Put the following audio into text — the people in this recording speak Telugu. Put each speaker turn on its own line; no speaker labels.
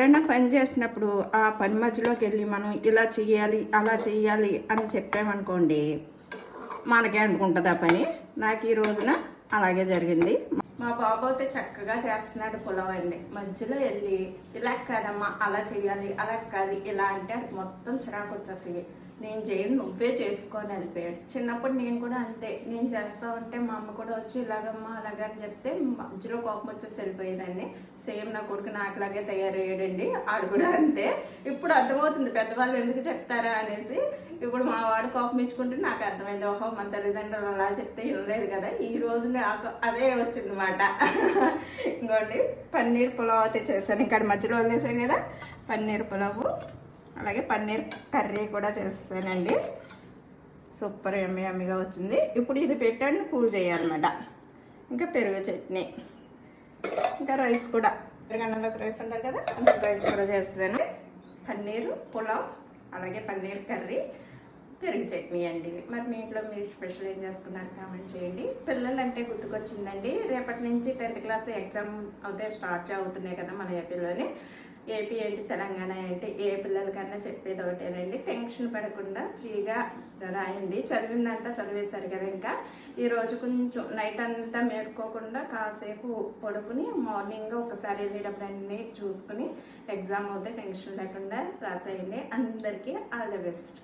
ఎవరైనా పని చేసినప్పుడు ఆ పని మధ్యలోకి వెళ్ళి మనం ఇలా చెయ్యాలి అలా చెయ్యాలి అని చెప్పామనుకోండి, మనకే అనుకుంటుంది ఆ పని. నాకు ఈ రోజున అలాగే జరిగింది. మా బాబు అయితే చక్కగా చేస్తున్నాడు పులావ్ అండి. మధ్యలో వెళ్ళి ఇలా కాదమ్మా అలా చెయ్యాలి, అలా కాదు ఇలా అంటే అది మొత్తం చిరాకు వచ్చేసి నేను చేయను నువ్వే చేసుకొని వెళ్ళిపోయాడు. చిన్నప్పుడు నేను కూడా అంతే, నేను చేస్తా ఉంటే మా అమ్మ కూడా వచ్చి ఇలాగమ్మా అలాగని చెప్తే మధ్యలో కోపం వచ్చేసి వెళ్ళిపోయేదాన్ని. సేమ్ నా కొడుకు నాకులాగే తయారయ్యాడండి. ఆడు కూడా అంతే. ఇప్పుడు అర్థమవుతుంది పెద్దవాళ్ళు ఎందుకు చెప్తారా అనేసి. ఇప్పుడు మా వాడు కోపం ఇచ్చుకుంటే నాకు అర్థమైంది, ఓహో మన తల్లిదండ్రులు అలా చెప్తే వినలేదు కదా. ఈ రోజు నాకు అదే వచ్చిందన్నమాట. ఇంకోండి పన్నీర్ పులావ్ అయితే చేశాను. ఇంకా మధ్యలో వదిలేసాను కదా పన్నీర్ పులావు, అలాగే పన్నీర్ కర్రీ కూడా చేస్తానండి. సూపర్ యమ్మీగా వచ్చింది. ఇప్పుడు ఇది పెట్టండి కూల్ చేయాలన్నమాట. ఇంకా పెరుగు చట్నీ, ఇంకా రైస్ కూడా పెరుగన్నంలోకి రైస్ ఉంటారు కదా, ఇంకా రైస్ కూడా చేస్తాను. పన్నీరు పులావ్, అలాగే పన్నీర్ కర్రీ, పెరుగు చట్నీ అండి. మరి మీ ఇంట్లో మీరు స్పెషల్ ఏం చేసుకున్నారు కామెంట్ చేయండి. పిల్లలు అంటే గుర్తుకొచ్చిందండి, రేపటి నుంచి 10th క్లాస్ ఎగ్జామ్ అయితే స్టార్ట్ అవుతున్నాయి కదా మన ఏపీలోని. ఏపీ ఏంటి తెలంగాణ ఏంటి ఏ పిల్లలకన్నా చెప్పేది ఒకటేనండి. టెన్షన్ పడకుండా ఫ్రీగా రాయండి. చదివిందంతా చదివేశారు కదా. ఇంకా ఈరోజు కొంచెం నైట్ అంతా మేలుకోకుండా కాసేపు పడుకుని మార్నింగ్ ఒకసారి వెళ్ళేటప్పుడు అన్నీ చూసుకుని ఎగ్జామ్ అవుతే టెన్షన్ లేకుండా రాసేయండి. అందరికీ ఆల్ ది బెస్ట్.